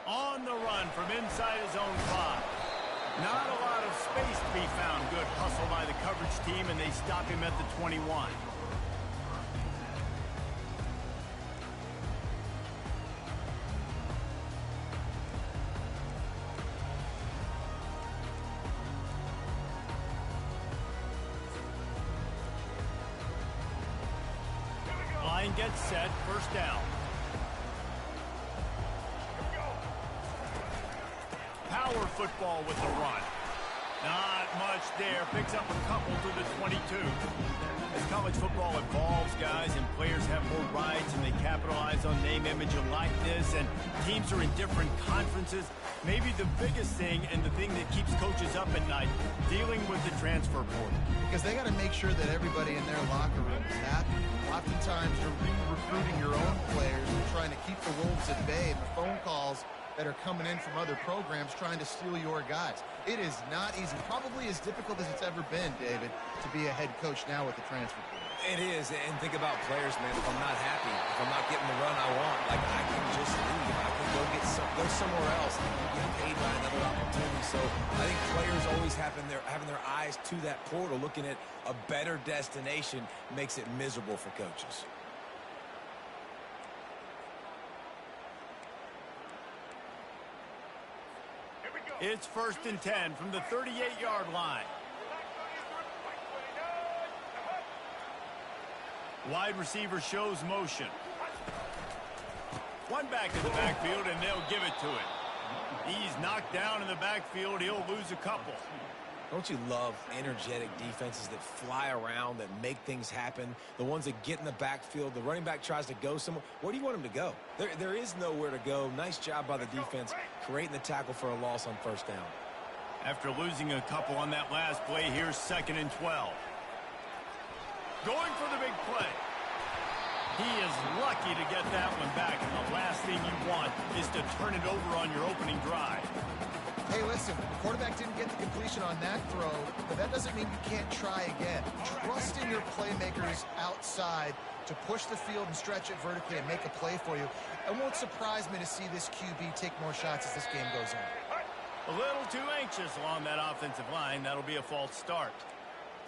On the run from inside his own 5. Not a lot of space to be found. Good hustle by the coverage team, and they stop him at the 21. Line gets set, first down. Power football with the run. Not much there. Picks up a couple to the 22. As college football evolves, guys, and players have more rights and they capitalize on name, image, and likeness, and teams are in different conferences, maybe the biggest thing and the thing that keeps coaches up at night, dealing with the transfer portal. Because they got to make sure that everybody in their locker room is happy. Oftentimes, you're re-recruiting your own players and trying to keep the wolves at bay, and the phone calls that are coming in from other programs trying to steal your guys. It is not easy. Probably as difficult as it's ever been, David, to be a head coach now with the transfer portal. It is, and think about players, man. If I'm not happy, if I'm not getting the run I want, like I can just leave. I can go somewhere else and get paid by another opportunity. So I think players always having their eyes to that portal, looking at a better destination, makes it miserable for coaches. It's 1st and 10 from the 38-yard line. Wide receiver shows motion. One back in the backfield, and they'll give it to him. He's knocked down in the backfield. He'll lose a couple. Don't you love energetic defenses that fly around, that make things happen? The ones that get in the backfield, the running back tries to go somewhere. Where do you want him to go? There is nowhere to go. Nice job by the defense creating the tackle for a loss on first down. After losing a couple on that last play, here's 2nd and 12. Going for the big play. He is lucky to get that one back, and the last thing you want is to turn it over on your opening drive. Hey, listen, the quarterback didn't get the completion on that throw, but that doesn't mean you can't try again. Trust in your playmakers outside to push the field and stretch it vertically and make a play for you. It won't surprise me to see this QB take more shots as this game goes on. A little too anxious along that offensive line. That'll be a false start.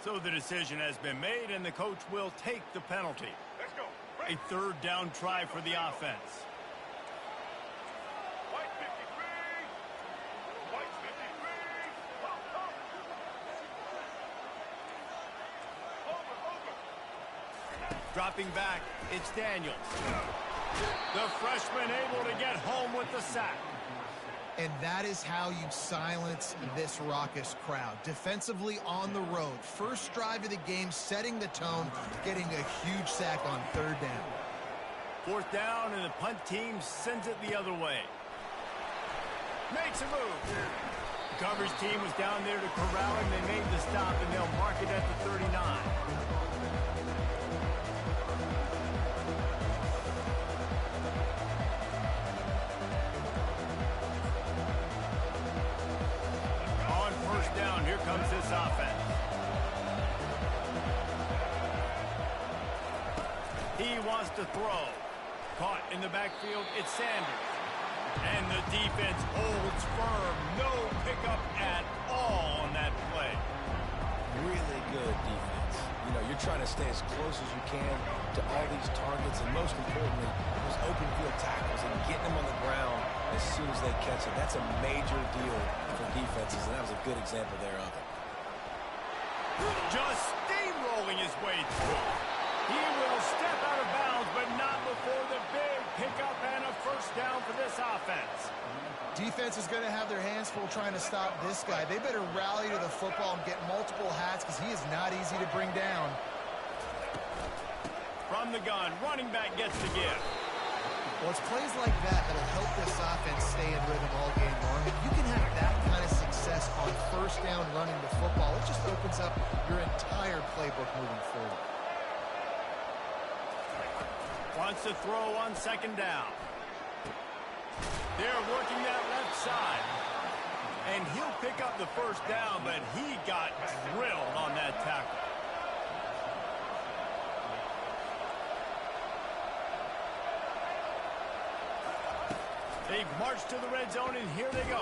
So the decision has been made, and the coach will take the penalty. Let's go. A 3rd down try for the offense. White 53. White 53. Over. Dropping back, it's Daniels. The freshman able to get home with the sack. And that is how you silence this raucous crowd. Defensively on the road. First drive of the game, setting the tone, getting a huge sack on 3rd down. 4th down, and the punt team sends it the other way. Makes a move. The coverage team was down there to corral him. They made the stop, and they'll mark it at the 39. Here comes this offense. He wants to throw. Caught in the backfield, it's Sanders. And the defense holds firm. No pickup at all on that play. Really good defense. You know, you're trying to stay as close as you can to all these targets, and most importantly, those open field tackles and getting them on the ground as soon as they catch it. That's a major deal for defenses, and that was a good example there of it. Just steamrolling his way through. He will step out of bounds, but not before the big pickup and a 1st down for this offense. Defense is going to have their hands full trying to stop this guy. They better rally to the football and get multiple hats because he is not easy to bring down. From the gun, running back gets the give. Well, it's plays like that that'll help this offense stay in rhythm all game long. If you can have that kind of success on 1st down running the football, it just opens up your entire playbook moving forward. Wants to throw on 2nd down. They're working that left side. And he'll pick up the 1st down, but he got drilled on that tackle. They've marched to the red zone, and here they go.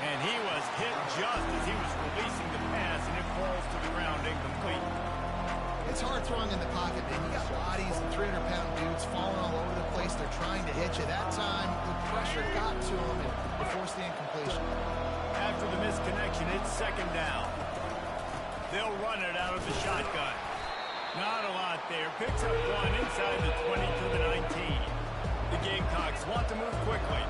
And he was hit just as he was releasing the pass, and it falls to the ground incomplete. It's hard throwing in the pocket, man. You got bodies and 300-pound dudes falling all over the place. They're trying to hit you. That time, the pressure got to him and forced the incompletion. After the misconnection, it's second down. They'll run it out of the shotgun. Not a lot there. Picks up one inside the 20 to the 19. The Gamecocks want to move quickly.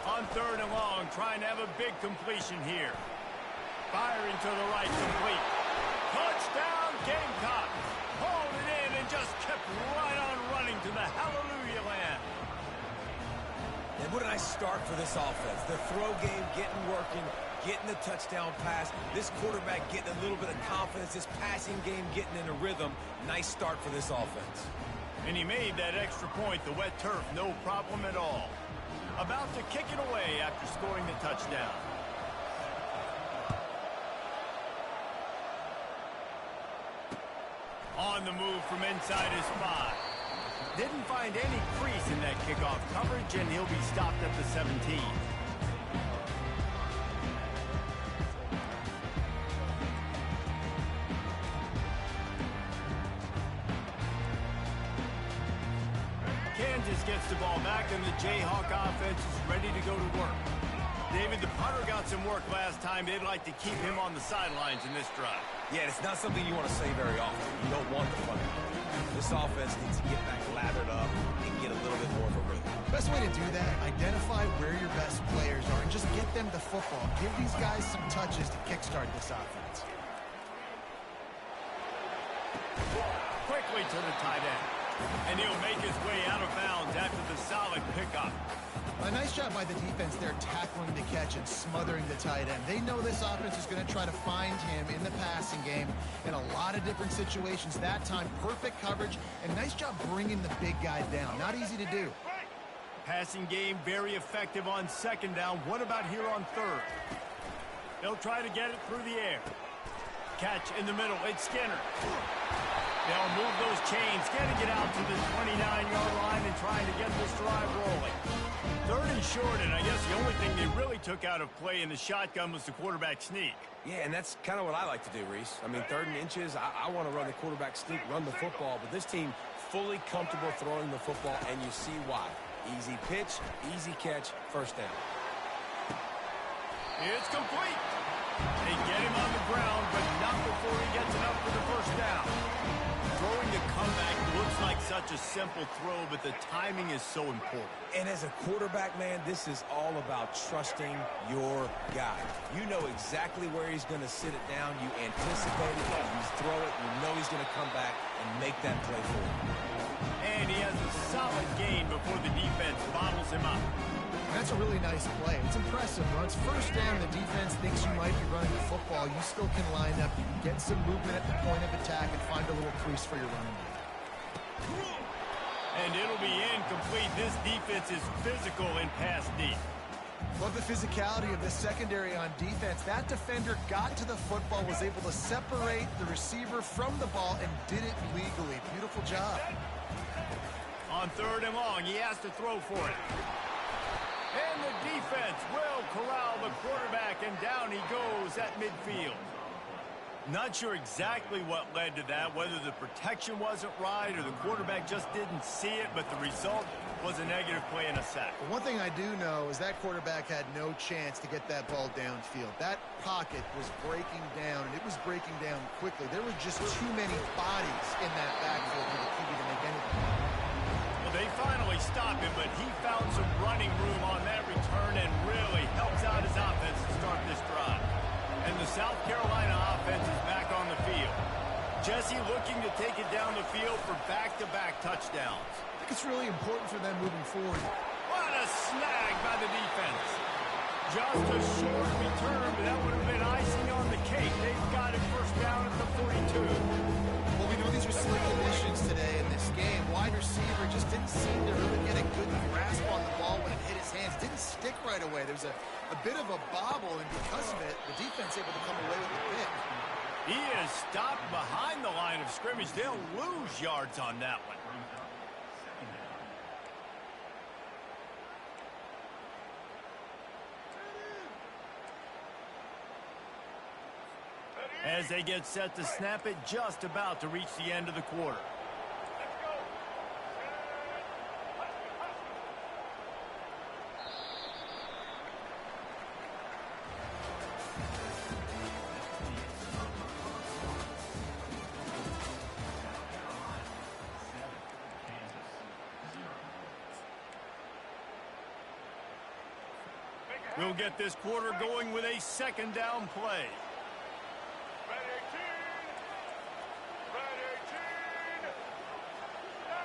On third and long, trying to have a big completion here. Firing to the right, complete. Touchdown, Gamecocks! Hauled it in and just kept right on running to the hallelujah land. And what a nice start for this offense. The throw game getting working, getting the touchdown pass. This quarterback getting a little bit of confidence. This passing game getting in a rhythm. Nice start for this offense. And he made that extra point, the wet turf, no problem at all. About to kick it away after scoring the touchdown. On the move from inside his 5. Didn't find any crease in that kickoff coverage, and he'll be stopped at the 17. Kansas gets the ball back, and the Jayhawk offense is ready to go to work. David, the punter got some work last time. They'd like to keep him on the sidelines in this drive. Yeah, it's not something you want to say very often. You don't want the punter. This offense needs to get back lathered up and get a little bit more of a rhythm. Best way to do that, identify where your best players are and just get them the football. Give these guys some touches to kickstart this offense. Quickly to the tight end. And he'll make his way out of bounds after the solid pickup. A nice job by the defense there tackling the catch and smothering the tight end. They know this offense is going to try to find him in the passing game in a lot of different situations. That time, perfect coverage, and nice job bringing the big guy down. Not easy to do. Passing game very effective on second down. What about here on third? They'll try to get it through the air. Catch in the middle. It's Skinner. They'll move those chains, getting it out to the 29-yard line and trying to get this drive rolling. Third and short, and I guess the only thing they really took out of play in the shotgun was the quarterback sneak. Yeah, and that's kind of what I like to do, Reese. I mean, third and inches, I want to run the quarterback sneak, run the football, but this team fully comfortable throwing the football, and you see why. Easy pitch, easy catch, first down. It's complete. They get him on the ground, but not before he gets it up for the first down. Throwing the comeback looks like such a simple throw, but the timing is so important. And as a quarterback, man, this is all about trusting your guy. You know exactly where he's going to sit it down. You anticipate it. You throw it. You know he's going to come back and make that play for you. And he has a solid gain before the defense bottles him up. That's a really nice play. It's impressive. When it's first down, the defense thinks you might be running the football. You still can line up. You can get some movement at the point of attack and find a little crease for your running game. And it'll be incomplete. This defense is physical in pass deep. Love the physicality of the secondary on defense. That defender got to the football, was able to separate the receiver from the ball, and did it legally. Beautiful job. On third and long, he has to throw for it. And the defense will corral the quarterback, and down he goes at midfield. Not sure exactly what led to that, whether the protection wasn't right or the quarterback just didn't see it, but the result was a negative play and a sack. But one thing I do know is that quarterback had no chance to get that ball downfield. That pocket was breaking down, and it was breaking down quickly. There were just too many bodies in that backfield for the QB to make anything. They finally stopped him, but he found some running room on that return and really helps out his offense to start this drive. And the South Carolina offense is back on the field. Jesse looking to take it down the field for back-to-back touchdowns. I think it's really important for them moving forward. What a snag by the defense. Just a short return, but that would have been icing on the cake. They've got it first down at the 42. Well, we know these are slick conditions today in this game. Wide receiver just didn't seem to really get a good grasp on the ball when it hit his hand. defense didn't stick right away. There's a bit of a bobble, and because of it, the defense able to come away with the pick. He is stopped behind the line of scrimmage. They'll lose yards on that one. As they get set to snap it, just about to reach the end of the quarter. We'll get this quarter going with a second down play.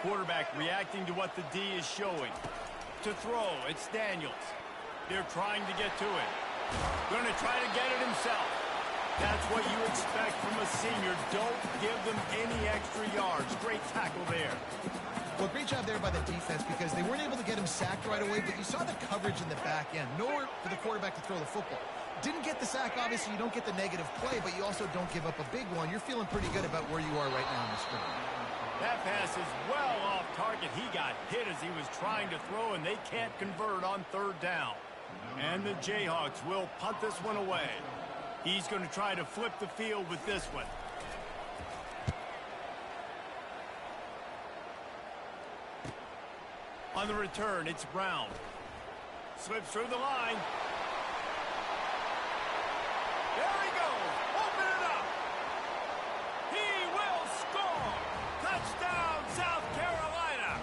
Quarterback reacting to what the D is showing. To throw, it's Daniels. They're trying to get to it. Going to try to get it himself. That's what you expect from a senior. Don't give them any extra yards. Great tackle there. Well, great job there by the defense because they weren't able to get him sacked right away, but you saw the coverage in the back end. Nowhere for the quarterback to throw the football. Didn't get the sack, obviously. You don't get the negative play, but you also don't give up a big one. You're feeling pretty good about where you are right now in the screen. That pass is well off target. He got hit as he was trying to throw, and they can't convert on third down. And the Jayhawks will punt this one away. He's going to try to flip the field with this one. On the return, it's Brown. Slips through the line. There he goes. Open it up. He will score. Touchdown, South Carolina.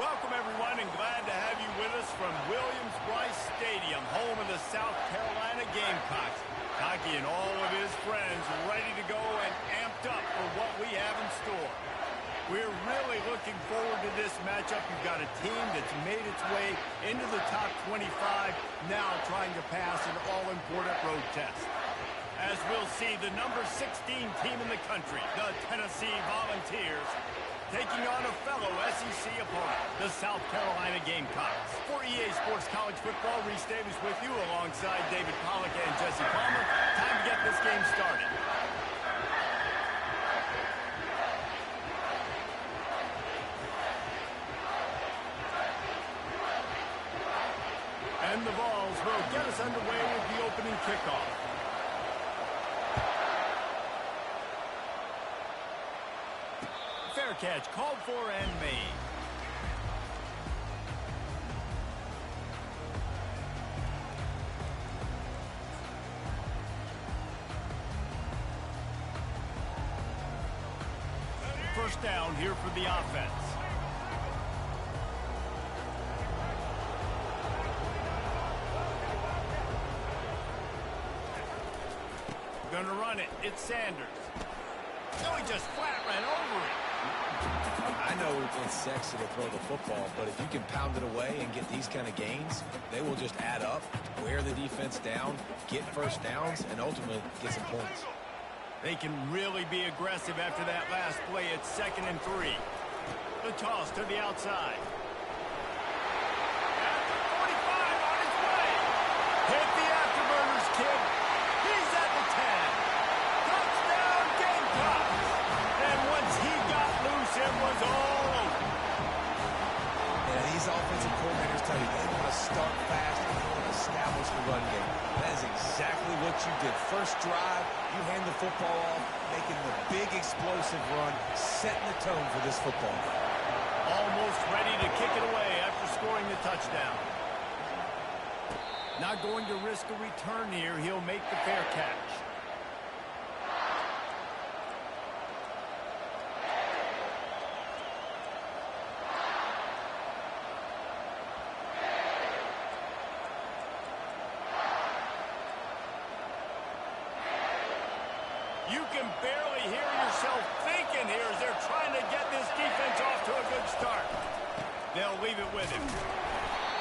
Welcome, everyone, and glad to have you with us from Williams-Brice Stadium, home of the South Carolina Gamecocks. Cocky and all of his friends ready to go and amped up for what we have in store. We're really looking forward to this matchup. You've got a team that's made its way into the top 25, now trying to pass an all-important road test. As we'll see, the number 16 team in the country, the Tennessee Volunteers, taking on a fellow SEC opponent, the South Carolina Gamecocks. For EA Sports College Football, Reese Davis with you alongside David Pollack and Jesse Palmer. Time to get this game started. And the Vols will get us underway with the opening kickoff. Fair catch called for and made. First down here for the offense. Gonna run it. It's Sanders. No, he just flat ran over it. I know it's sexy to throw the football, but if you can pound it away and get these kind of gains, they will just add up, wear the defense down, get first downs, and ultimately get some points. They can really be aggressive after that last play. It's 2nd and 3. The toss to the outside. At the 45 on his way. Hit the afterburners, kid. He's at the 10. Touchdown, Gamecocks. And once he got loose, it was all over. Yeah, these offensive coordinators tell you they want to start fast and they want to establish the run game. That is exactly what you did. First drive, you hand the football off, making the big explosive run, setting the tone for this football. Almost ready to kick it away after scoring the touchdown. Not going to risk a return here. He'll make the fair catch. You can barely hear yourself thinking here as they're trying to get this defense off to a good start. They'll leave it with him.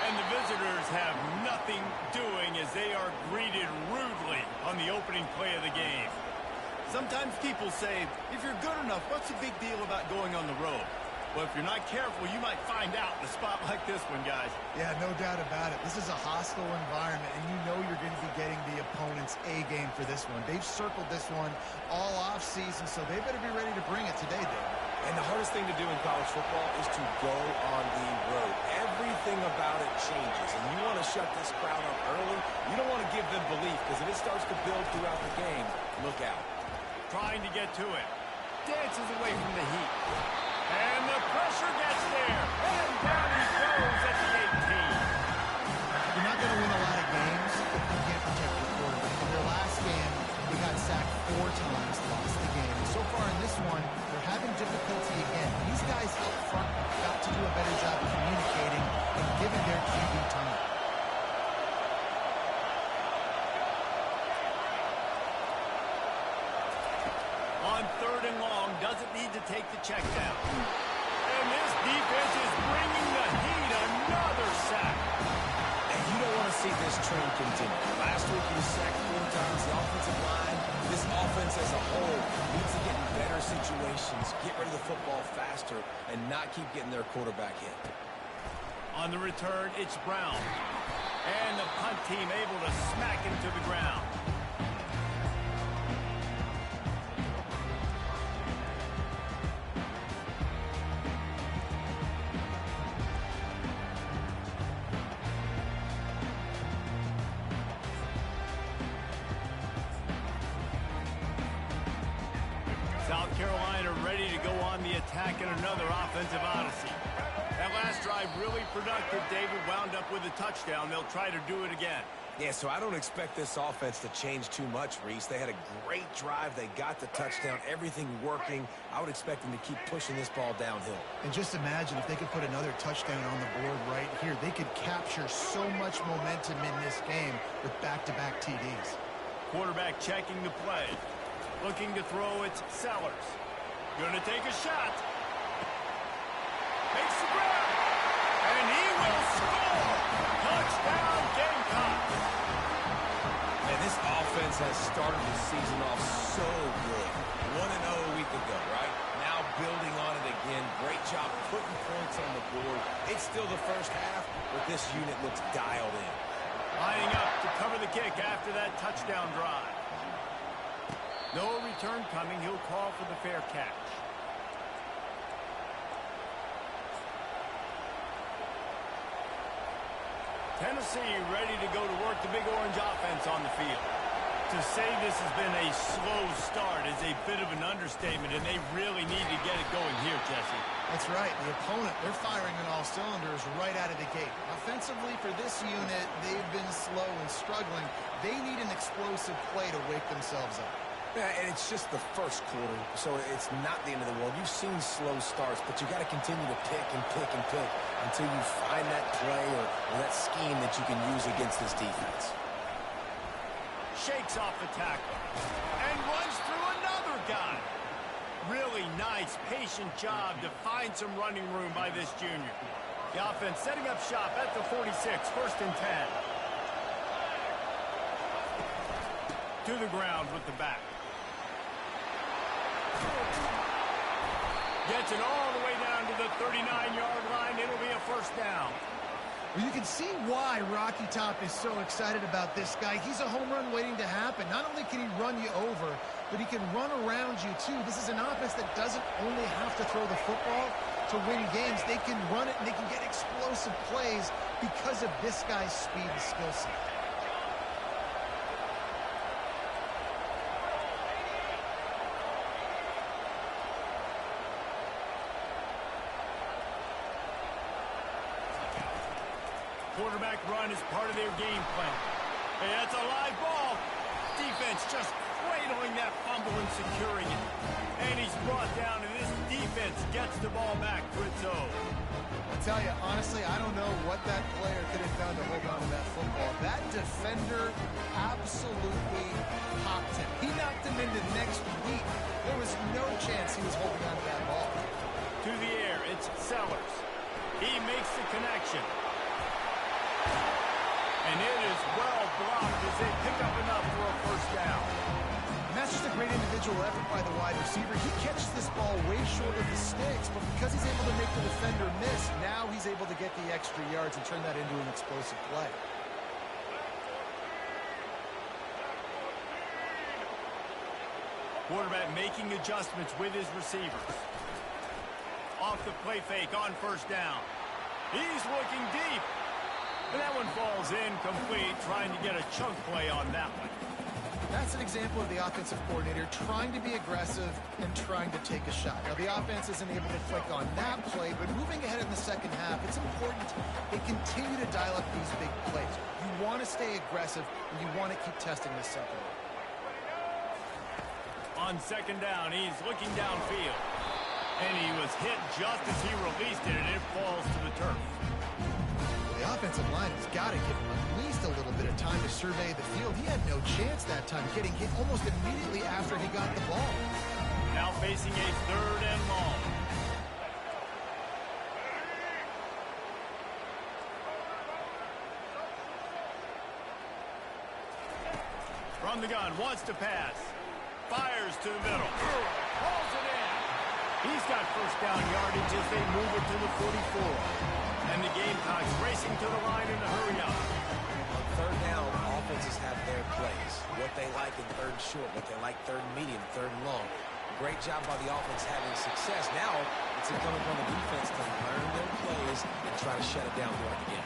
And the visitors have nothing doing as they are greeted rudely on the opening play of the game. Sometimes people say, if you're good enough, what's the big deal about going on the road? Well, if you're not careful, you might find out in a spot like this one, guys. Yeah, no doubt about it. This is a hostile environment, and you know you're going to be getting the opponent's A game for this one. They've circled this one all offseason, so they better be ready to bring it today, Dave. And the hardest thing to do in college football is to go on the road. Everything about it changes, and you want to shut this crowd up early. You don't want to give them belief, because if it starts to build throughout the game, look out. Trying to get to it. Dances away from the heat. And the pressure gets there. And down he goes at the 18. You're not going to win a lot of games if you can't protect your quarterback. In their last game, they got sacked 4 times, lost the game. So far in this one, they're having difficulty again. These guys up front have got to do a better job of communicating and giving their QB time. On 3rd and long, doesn't need to take the check down. And this defense is bringing the heat. Another sack. And you don't want to see this trend continue. Last week he was sacked 4 times. The offensive line, this offense as a whole, needs to get in better situations, get rid of the football faster, and not keep getting their quarterback hit. On the return, it's Brown. And the punt team able to smack him to the ground. South Carolina ready to go on the attack in another offensive odyssey. That That last drive really productive. David wound up with a touchdown. They'll try to do it again. Yeah, so I don't expect this offense to change too much, Reese. They had a great drive. They got the touchdown, everything working. I would expect them to keep pushing this ball downhill. And just imagine if they could put another touchdown on the board right here. They could capture so much momentum in this game with back-to-back TDs. Quarterback checking the play. Looking to throw, it's Sellers. Gonna take a shot. Makes the grab. And he will score. Touchdown, Gamecocks. And this offense has started the season off so good. 1-0 a week ago, right? Now building on it again. Great job putting points on the board. It's still the first half, but this unit looks dialed in. Lining up to cover the kick after that touchdown drive. No return coming. He'll call for the fair catch. Tennessee ready to go to work the Big Orange offense on the field. To say this has been a slow start is a bit of an understatement, and they really need to get it going here, Jesse. That's right. The opponent, they're firing on all cylinders right out of the gate. Offensively, for this unit, they've been slow and struggling. They need an explosive play to wake themselves up. Yeah, and it's just the first quarter, so it's not the end of the world. You've seen slow starts, but you got to continue to pick and pick and pick until you find that play or that scheme that you can use against this defense. Shakes off the tackle and runs through another guy. Really nice, patient job to find some running room by this junior. The offense setting up shop at the 46, 1st and 10. To the ground with the back. Gets it all the way down to the 39-yard line. It'll be a 1st down. Well, you can see why Rocky Top is so excited about this guy. He's a home run waiting to happen. Not only can he run you over, but he can run around you, too. This is an offense that doesn't only have to throw the football to win games. They can run it, and they can get explosive plays because of this guy's speed and skill set. Quarterback run is part of their game plan. Hey, that's a live ball. Defense just cradling that fumble and securing it. And he's brought down, and this defense gets the ball back to its own. I tell you, honestly, I don't know what that player could have done to hold on to that football. That defender absolutely popped him. He knocked him into next week. There was no chance he was holding on to that ball. To the air, it's Sellers. He makes the connection. And it is well blocked as they pick up enough for a 1st down. And that's just a great individual effort by the wide receiver. He catches this ball way short of the sticks, but because he's able to make the defender miss, now he's able to get the extra yards and turn that into an explosive play. Quarterback making adjustments with his receivers. Off the play fake on 1st down. He's looking deep. And that one falls incomplete, trying to get a chunk play on that one. That's an example of the offensive coordinator trying to be aggressive and trying to take a shot. Now, the offense isn't able to click on that play, but moving ahead in the 2nd half, it's important they continue to dial up these big plays. You want to stay aggressive, and you want to keep testing this secondary. On 2nd down, he's looking downfield. And he was hit just as he released it, and it falls to the turf. The offensive line has got to give him at least a little bit of time to survey the field. He had no chance that time, getting hit almost immediately after he got the ball. Now facing a 3rd and long. From the gun, wants to pass. Fires to the middle. Pulls it in. He's got 1st down yardage as they move it to the 44. And the Gamecocks racing to the line in a hurry up. On 3rd down, offenses have their plays. What they like in 3rd and short, what they like 3rd and medium, 3rd and long. Great job by the offense having success. Now it's incumbent on the defense to learn their plays and try to shut it down throughout the game.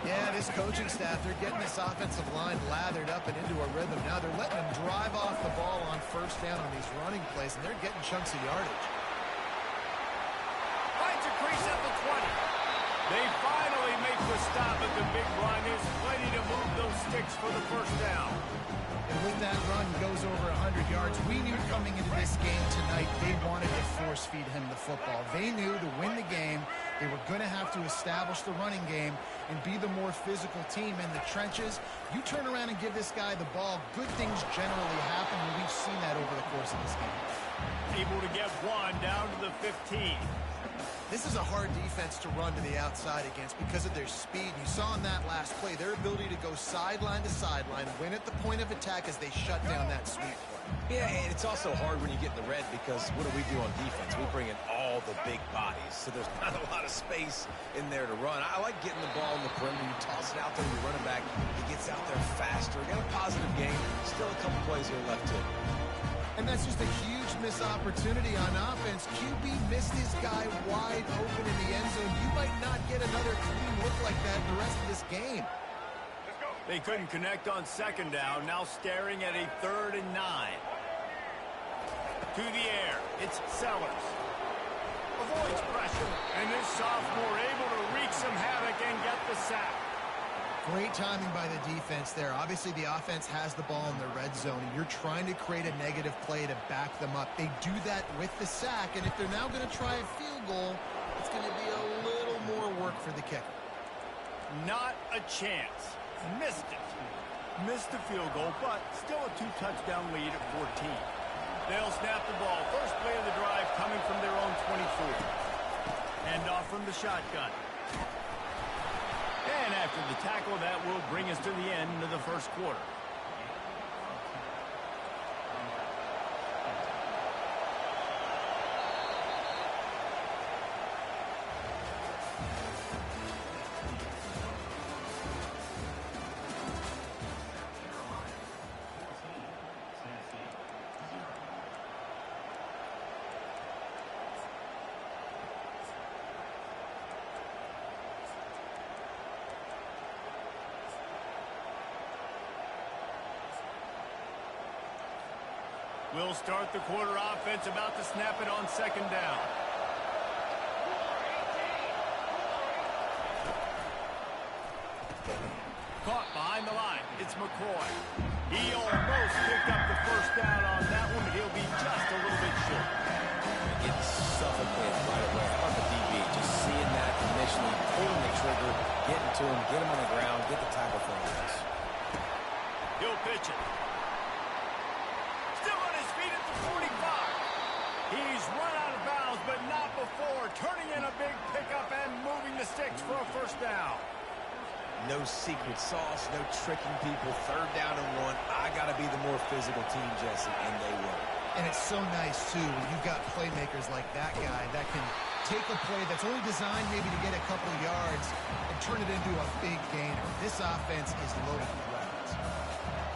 Yeah, this coaching staff, they're getting this offensive line lathered up and into a rhythm. Now they're letting them drive off the ball on 1st down on these running plays, and they're getting chunks of yardage. Finds a crease at the 20. stop at the big run is plenty to move those sticks for the first down. And with that run, he goes over 100 yards. We knew coming into this game tonight they wanted to force-feed him the football. They knew to win the game, they were going to have to establish the running game and be the more physical team in the trenches. You turn around and give this guy the ball, good things generally happen, and we've seen that over the course of this game. Able to get one down to the 15. This is a hard defense to run to the outside against because of their speed. You saw in that last play their ability to go sideline to sideline, win at the point of attack as they shut down that sweep play. Yeah, and it's also hard when you get in the red because what do we do on defense? We bring in all the big bodies, so there's not a lot of space in there to run. I like getting the ball in the perimeter. You toss it out there, you run it back. He gets out there faster. Got a positive game. Still a couple plays here left too. And that's just a huge missed opportunity on offense. QB missed his guy wide open in the end zone. You might not get another clean look like that the rest of this game. Let's go. They couldn't connect on second down. Now staring at a 3rd and 9. To the air. It's Sellers. Avoids pressure. And this sophomore able to wreak some havoc and get the sack. Great timing by the defense there. Obviously, the offense has the ball in the red zone, and you're trying to create a negative play to back them up. They do that with the sack, and if they're now going to try a field goal, it's going to be a little more work for the kicker. Not a chance. Missed it. Missed the field goal, but still a 2-touchdown lead at 14. They'll snap the ball. First play of the drive coming from their own 24. Hand off from the shotgun. And after the tackle, that will bring us to the end of the first quarter. We'll start the quarter offense, about to snap it on second down. Caught behind the line. It's McCoy. He almost picked up the first down on that one, but he'll be just a little bit short. Getting suffocated right away. How about the DB? Just seeing that initially, pulling the trigger, getting to him, get him on the ground, get the tackle for him. He'll pitch it. Still on his feet at the 45. He's run out of bounds, but not before. Turning in a big pickup and moving the sticks for a first down. No secret sauce, no tricking people. 3rd down and 1. I got to be the more physical team, Jesse, and they will. And it's so nice, too, when you've got playmakers like that guy that can take a play that's only designed maybe to get a couple yards and turn it into a big gainer. This offense is loaded with weapons.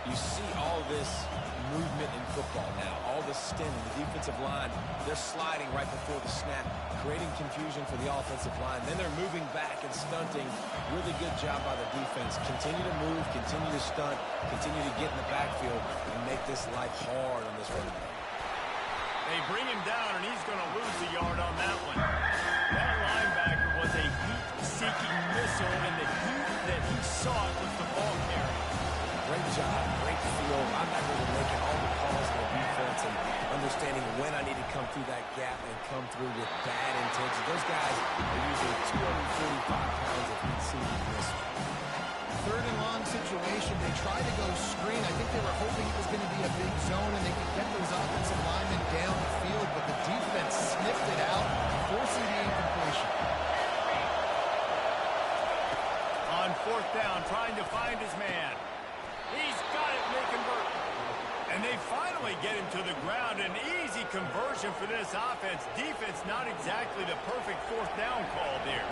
You see all this movement in football now, all the stemming, the defensive line, they're sliding right before the snap, creating confusion for the offensive line. Then they're moving back and stunting. Really good job by the defense. Continue to move, continue to stunt, continue to get in the backfield and make this life hard on this running back. They bring him down, and he's going to lose the yard on that one. That linebacker was a heat-seeking missile, and the heat that he sought was the ball carrier. Great job, great feel. I'm not really making all the calls on the defense and understanding when I need to come through that gap and come through with bad intentions. Those guys are usually 245 pounds of heat seeking this one. 3rd and long situation. They tried to go screen. I think they were hoping it was going to be a big zone and they could get those offensive linemen down the field, but the defense sniffed it out, forcing the incompletion. On 4th down, trying to find his man. He's got it, and they convert. And they finally get him to the ground. An easy conversion for this offense. Defense not exactly the perfect 4th down call there.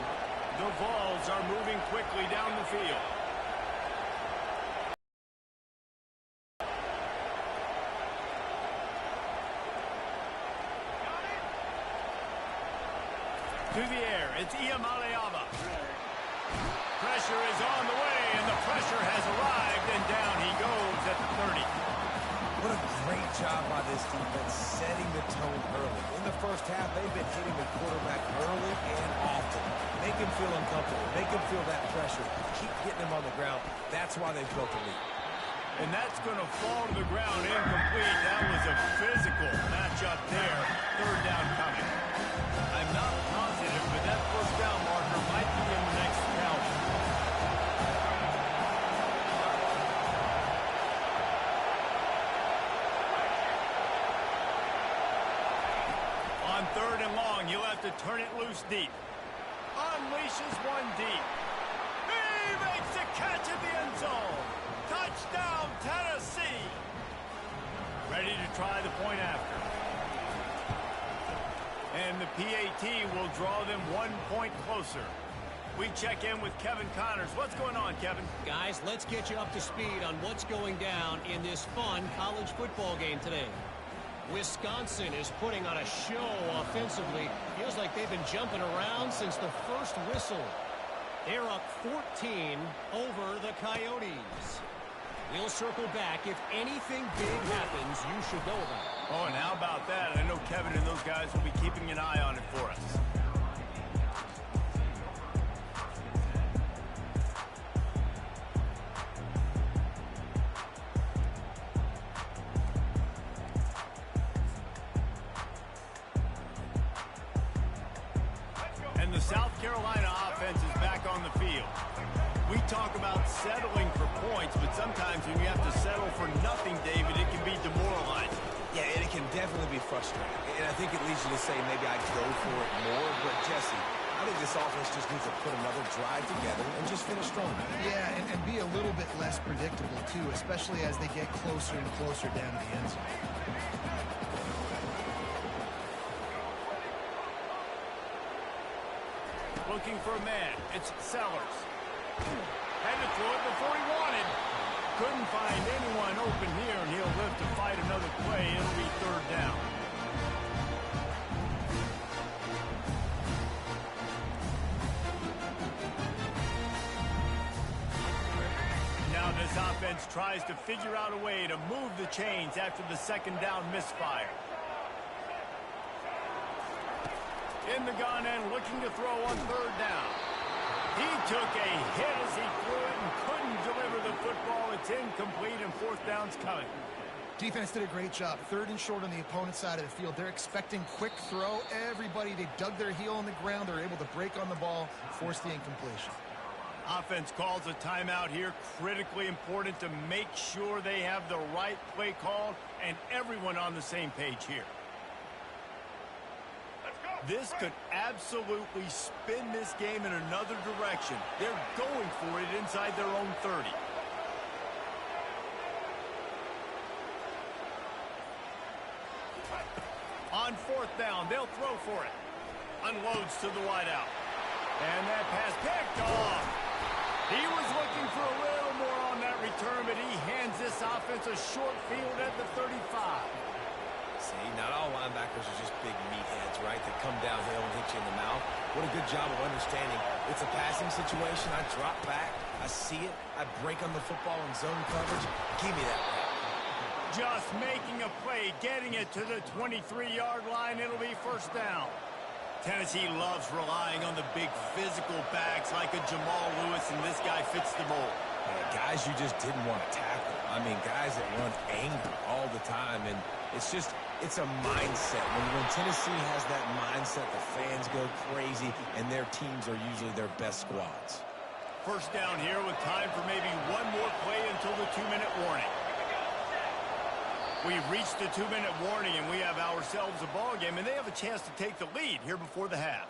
The Vols are moving quickly down the field. To the air, it's Iamaleava. Pressure is on the way, and the pressure has arrived, and down he goes at the 30. What a great job by this defense setting the tone early. In the first half, they've been hitting the quarterback early and often. Make him feel uncomfortable. Make him feel that pressure. Keep getting him on the ground. That's why they've built a lead. And that's going to fall to the ground incomplete. That was a physical matchup there. Third down coming. I'm not positive, but that first down marker might be in the next count. On third and long, he'll have to turn it loose deep. Unleashes one deep. He makes the catch at the end zone. Touchdown, Tennessee. Ready to try the point after. And the PAT will draw them 1 point closer. We check in with Kevin Connors. What's going on, Kevin? Guys, let's get you up to speed on what's going down in this fun college football game today. Wisconsin is putting on a show offensively. Feels like they've been jumping around since the first whistle. They're up 14 over the Coyotes. We'll circle back. If anything big happens, you should know about it. Oh, and how about that? I know Kevin and those guys will be keeping an eye on it for us. And the South Carolina offense is back on the field. We talk about settling for points, but sometimes when you have to settle for nothing, David, it can be demoralizing. Yeah, and it can definitely be frustrating. And I think it leads you to say maybe I'd go for it more. But, Jesse, I think this offense just needs to put another drive together and just finish strong. Yeah, and be a little bit less predictable, too, especially as they get closer and closer down to the end zone. Looking for a man. It's Sellers. Had to throw it before he wanted. Couldn't find anyone open here, and he'll live to fight another play. It'll be third down. Now this offense tries to figure out a way to move the chains after the second down misfire. In the gun and looking to throw on third down. He took a hit as he threw it and couldn't deliver the football. It's incomplete and fourth down's coming. Defense did a great job. Third and short on the opponent's side of the field. They're expecting quick throw. Everybody, they dug their heel on the ground. They're able to break on the ball, force the incompletion. Offense calls a timeout here. Critically important to make sure they have the right play called and everyone on the same page here. This could absolutely spin this game in another direction. They're going for it inside their own 30. On fourth down, they'll throw for it. Unloads to the wideout. And that pass picked off. He was looking for a little more on that return, but he hands this offense a short field at the 35. See, not all linebackers are just big meatheads, right, that come downhill and hit you in the mouth. What a good job of understanding. It's a passing situation. I drop back. I see it. I break on the football in zone coverage. Give me that ball. Just making a play, getting it to the 23-yard line. It'll be first down. Tennessee loves relying on the big physical backs like a Jamal Lewis, and this guy fits the mold. Guys you just didn't want to tackle. I mean, guys that run anger all the time, and it's a mindset. When Tennessee has that mindset, the fans go crazy, and their teams are usually their best squads. First down here with time for maybe one more play until the 2-minute warning. We've reached the 2-minute warning, and we have ourselves a ball game, and they have a chance to take the lead here before the half.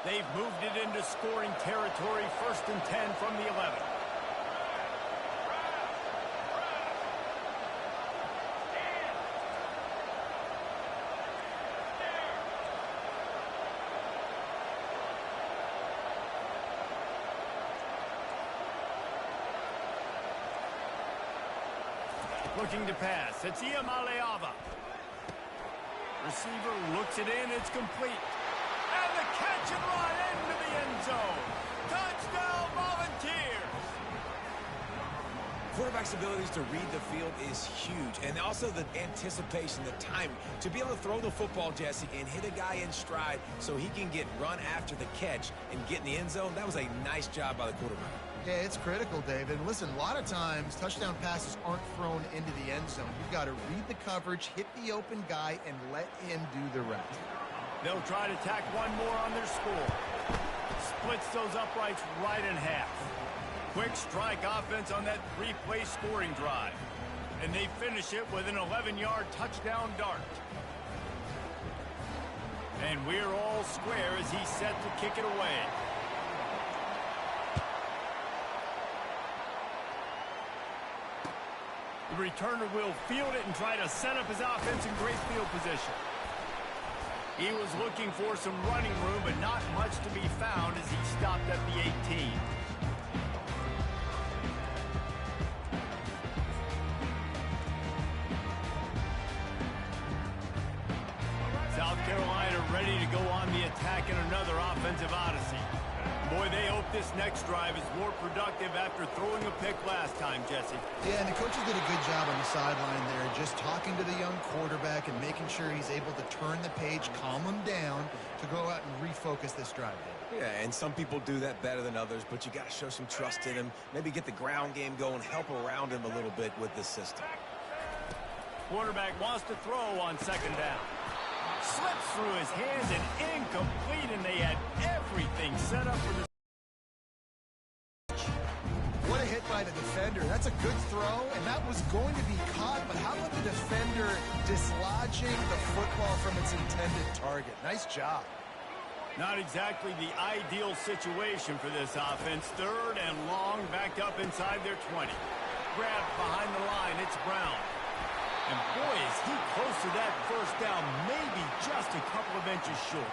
They've moved it into scoring territory, first and 10 from the 11. Looking to pass. It's Iamaleava. Receiver looks it in. It's complete. And the catch and run into the end zone. Touchdown, Volunteers! Quarterback's abilities to read the field is huge, and also the anticipation, the timing. To be able to throw the football, Jesse, and hit a guy in stride so he can get run after the catch and get in the end zone, that was a nice job by the quarterback. Yeah, it's critical, David. Listen, a lot of times touchdown passes aren't thrown into the end zone. You've got to read the coverage, hit the open guy, and let him do the rest. They'll try to tack one more on their score. Splits those uprights right in half. Quick strike offense on that three-play scoring drive. And they finish it with an 11-yard touchdown dart. And we're all square as he's set to kick it away. The returner will field it and try to set up his offense in great field position. He was looking for some running room, but not much to be found as he stopped at the 18. South Carolina ready to go on the attack in another offensive odyssey. Boy, they hope this next drive is more productive after throwing a pick last time, Jesse. Yeah, and the coaches did a good job on the sideline there, just talking to the young quarterback and making sure he's able to turn the page, calm him down to go out and refocus this drive. Yeah, and some people do that better than others, but you got to show some trust in him. Maybe get the ground game going, help around him a little bit with this system. Quarterback wants to throw on second down. Slips through his hands and incomplete, and they had everything set up for this. What a hit by the defender. That's a good throw, and that was going to be caught, but how about the defender dislodging the football from its intended target? Nice job. Not exactly the ideal situation for this offense. Third and long, backed up inside their 20. Grabbed behind the line, it's Brown. And boy, is he close to that first down, maybe just a couple of inches short.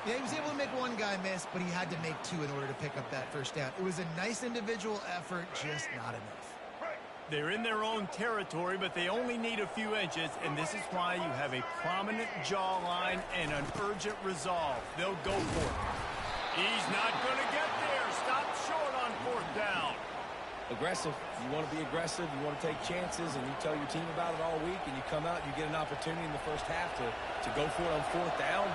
Yeah, he was able to make one guy miss, but he had to make two in order to pick up that first down. It was a nice individual effort, just not enough. They're in their own territory, but they only need a few inches, and this is why you have a prominent jawline and an urgent resolve. They'll go for it. He's not going to get there. Stop short on fourth down. Aggressive. You want to be aggressive. You want to take chances, and you tell your team about it all week, and you come out and you get an opportunity in the first half to go for it on fourth down.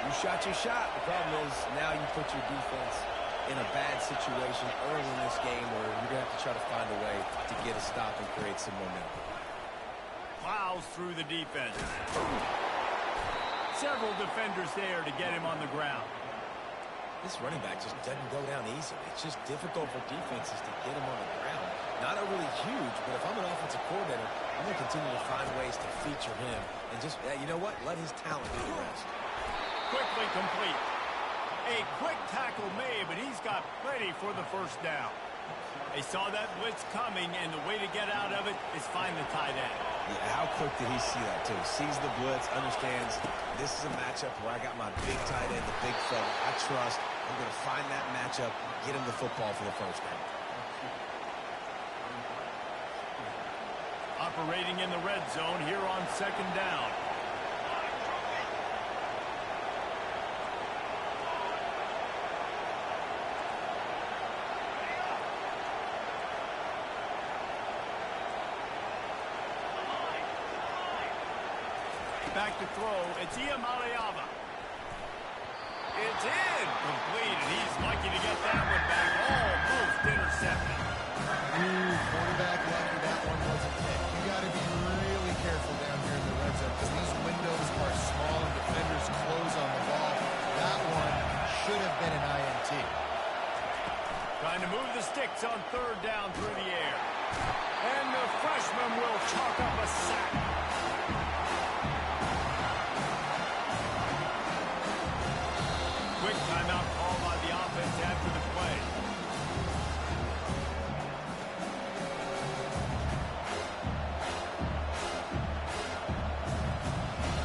You shot your shot. The problem is now you put your defense in a bad situation early in this game where you're going to have to try to find a way to get a stop and create some momentum. Plows through the defense. Several defenders there to get him on the ground. This running back just doesn't go down easily. It's just difficult for defenses to get him on the ground. Not overly huge, but if I'm an offensive coordinator, I'm going to continue to find ways to feature him and just, you know what, let his talent do the rest. Quickly complete. A quick tackle made, but he's got plenty for the first down. They saw that blitz coming, and the way to get out of it is find the tight end. Yeah, how quick did he see that, too? Sees the blitz, understands this is a matchup where I got my big tight end, the big fella. I trust. I'm going to find that matchup, get him the football for the first down. Operating in the red zone here on second down. Back to throw. It's Iamaleava. It's in. Complete. And he's lucky to get that one back. Almost intercepted. Quarterback lucky that one wasn't hit. You got to be really careful down here in the red zone because these windows are small and defenders close on the ball. That one should have been an INT. Trying to move the sticks on third down through the air. And the freshman will chalk up a sack. Quick timeout call by the offense after the play.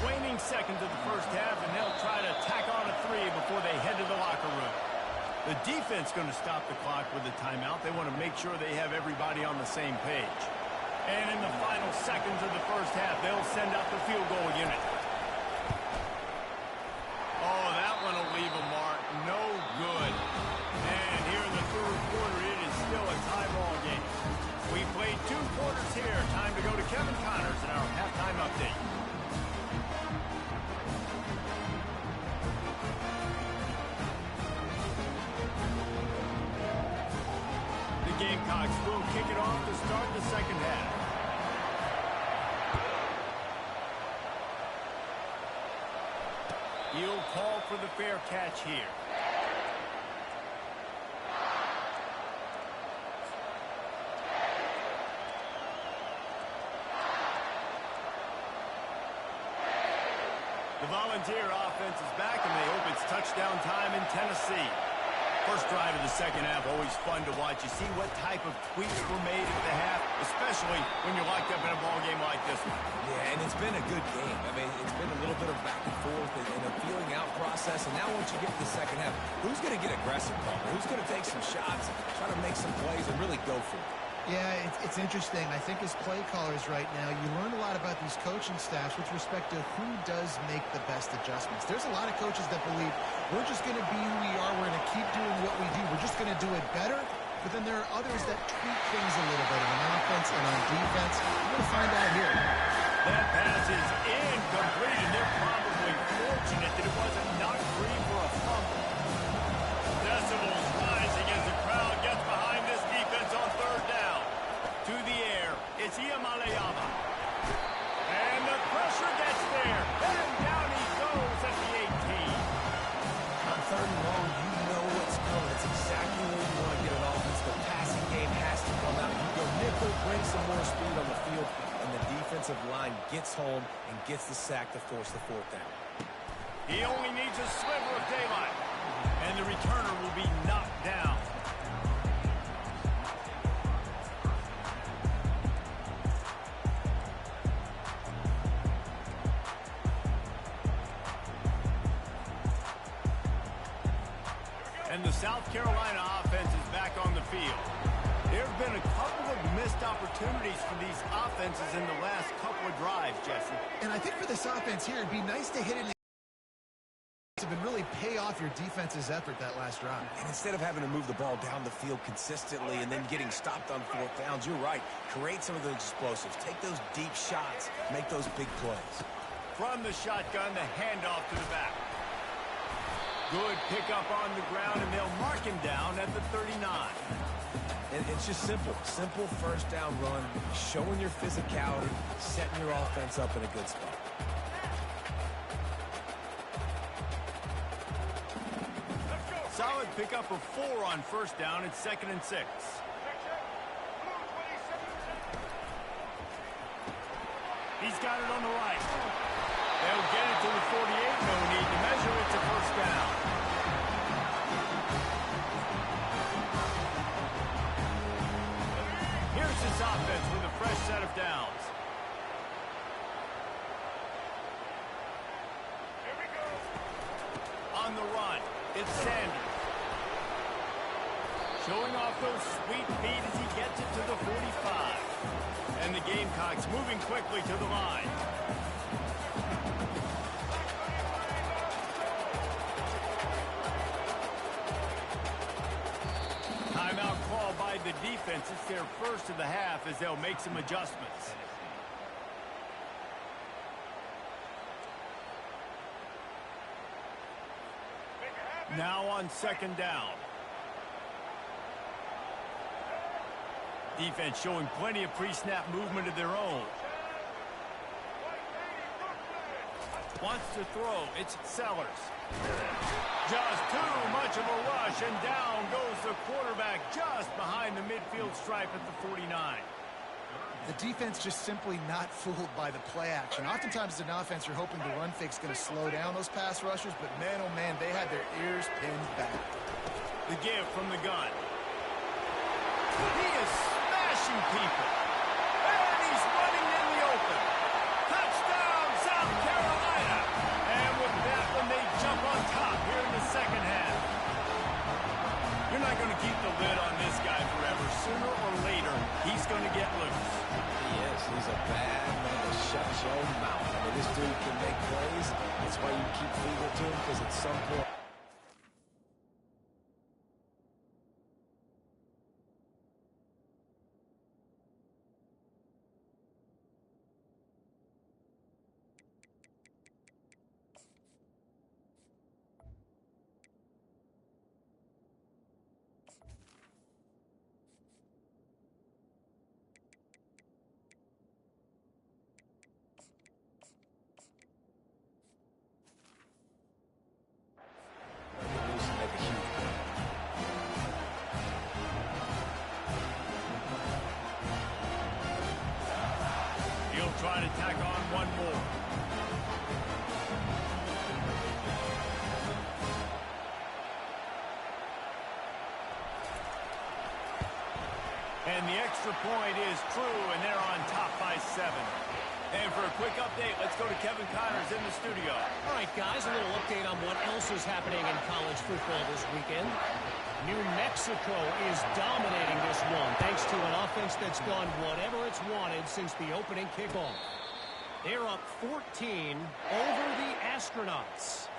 Waning seconds of the first half, and they'll try to tack on a three before they head to the locker room. The defense going to stop the clock with the timeout. They want to make sure they have everybody on the same page. And in the final seconds of the first half, they'll send out the field goal unit. Oh, that one will leave a mark. No good. Gamecocks will kick it off to start the second half. He'll call for the fair catch here. The Volunteer offense is back, and they hope it's touchdown time in Tennessee. First drive of the second half, always fun to watch. You see what type of tweaks were made at the half, especially when you're locked up in a ball game like this one. Yeah, and it's been a good game. I mean, it's been a little bit of back and forth and a feeling out process. And now once you get to the second half, who's going to get aggressive, Palmer? Who's going to take some shots, try to make some plays, and really go for it? Yeah, it's interesting. I think as play callers right now, you learn a lot about these coaching staffs with respect to who does make the best adjustments. There's a lot of coaches that believe we're just going to be who we are. We're going to keep doing what we do. We're just going to do it better. But then there are others that tweak things a little bit on offense and on defense. We're going to find out here. That pass is incomplete, and they're probably fortunate that it wasn't knocked free for a fumble. Decibels rising as the crowd gets behind this defense on third down. To the air, it's Iamaleava. And the pressure gets there. And down he goes at the 18. On third and long, you know what's coming. It's exactly where you want to get an offense. The passing game has to come out. You go nickel, bring some more speed on the field, and the defensive line gets home and gets the sack to force the fourth down. He only needs a sliver of daylight. And the returner will be knocked down. And the South Carolina offense is back on the field. There have been a couple of missed opportunities for these offenses in the last couple of drives, Jesse. And I think for this offense here, it'd be nice to hit it and really pay off your defense's effort that last drive. And instead of having to move the ball down the field consistently and then getting stopped on fourth downs, you're right. Create some of those explosives. Take those deep shots. Make those big plays. From the shotgun, the handoff to the back. Good pickup on the ground, and they'll mark him down at the 39. And it's just simple. Simple first down run, showing your physicality, setting your offense up in a good spot. Solid pickup of 4 on first down. It's 2nd and 6. He's got it on the right. They'll get it to the 48. No need to measure. It's a first down. Here's this offense with a fresh set of downs. Here we go. On the run, it's Sanders. Showing off those sweet feet as he gets it to the 45. And the Gamecocks moving quickly to the line. Timeout call by the defense. It's their first of the half as they'll make some adjustments. Now on 2nd down. Defense showing plenty of pre-snap movement of their own. Wants to throw. It's Sellers. Just too much of a rush, and down goes the quarterback just behind the midfield stripe at the 49. The defense just simply not fooled by the play action. Oftentimes as an offense, you're hoping the run fake's going to slow down those pass rushers, but man, oh man, they had their ears pinned back. The give from the gun. He is smashing people. And he's running in the open. Touchdown, South Carolina. And with that one, they jump on top here in the second half. You're not going to keep the lid on this guy forever. Sooner or later, he's going to get loose. He is. He's a bad man to shut your mouth. I mean, this dude can make plays. That's why you keep feeding it to him, because at some point... extra point is true, and they're on top by 7. And for a quick update, let's go to Kevin Connors in the studio. All right, guys, a little update on what else is happening in college football this weekend. New Mexico is dominating this one thanks to an offense that's done whatever it's wanted since the opening kickoff. They're up 14 over the Astronauts.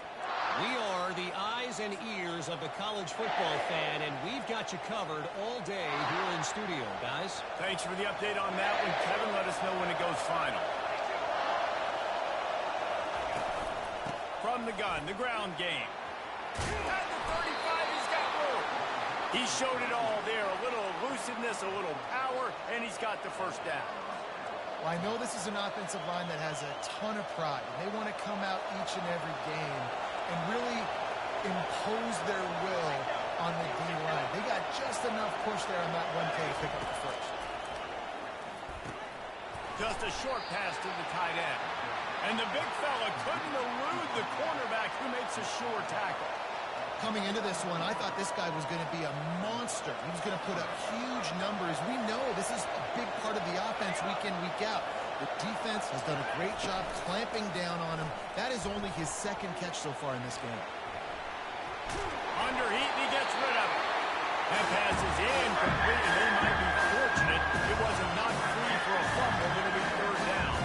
We are the eyes and ears of the college football fan, and we've got you covered all day here in studio, guys. Thanks for the update on that one, Kevin. Let us know when it goes final. From the gun, the ground game. At the 35, he's got room. He showed it all there. A little elusiveness, a little power, and he's got the first down. Well, I know this is an offensive line that has a ton of pride. They want to come out each and every game and really impose their will on the D-line. They got just enough push there on that one play to pick up the first. Just a short pass to the tight end. And the big fella couldn't elude the cornerback who makes a sure tackle. Coming into this one, I thought this guy was going to be a monster. He was going to put up huge numbers. We know this is a big part of the offense week in, week out. The defense has done a great job clamping down on him. That is only his second catch so far in this game. Under heat, and he gets rid of it. That pass is incomplete, and they might be fortunate it wasn't knocked free for a fumble, but it'll be third down.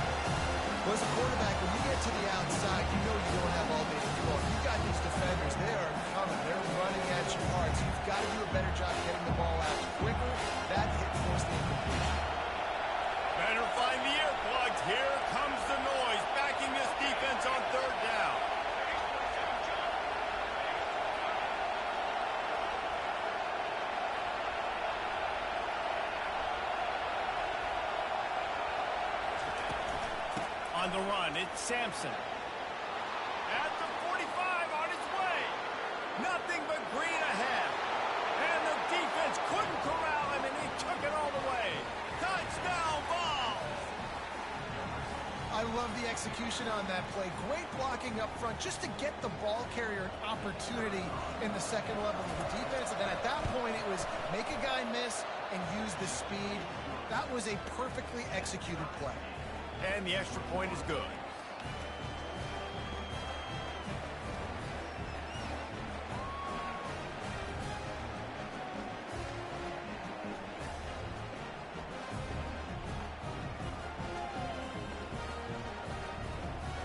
Well, as a quarterback, when you get to the outside, you know you don't have all day to throw. You got these defenders. They are coming. They're running at you hard. So you've got to do a better job getting the ball out quicker. That hit forced the incompletion. Better find the earplugs. Here comes the noise, backing this defense on third down. On the run, it's Sampson. At the 45, on its way. Nothing but green ahead. And the defense couldn't corral him, and he took it all the way. Touchdown, Vols! I love the execution on that play. Great blocking up front just to get the ball carrier an opportunity in the second level of the defense. And then at that point, it was make a guy miss and use the speed. That was a perfectly executed play. And the extra point is good.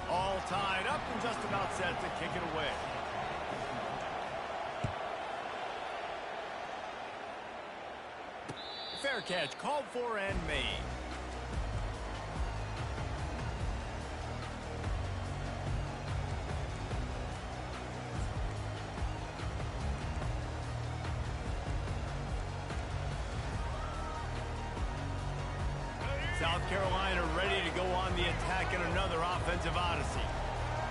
All tied up and just about set to kick it away. Fair catch called for and made. South Carolina ready to go on the attack in another offensive odyssey.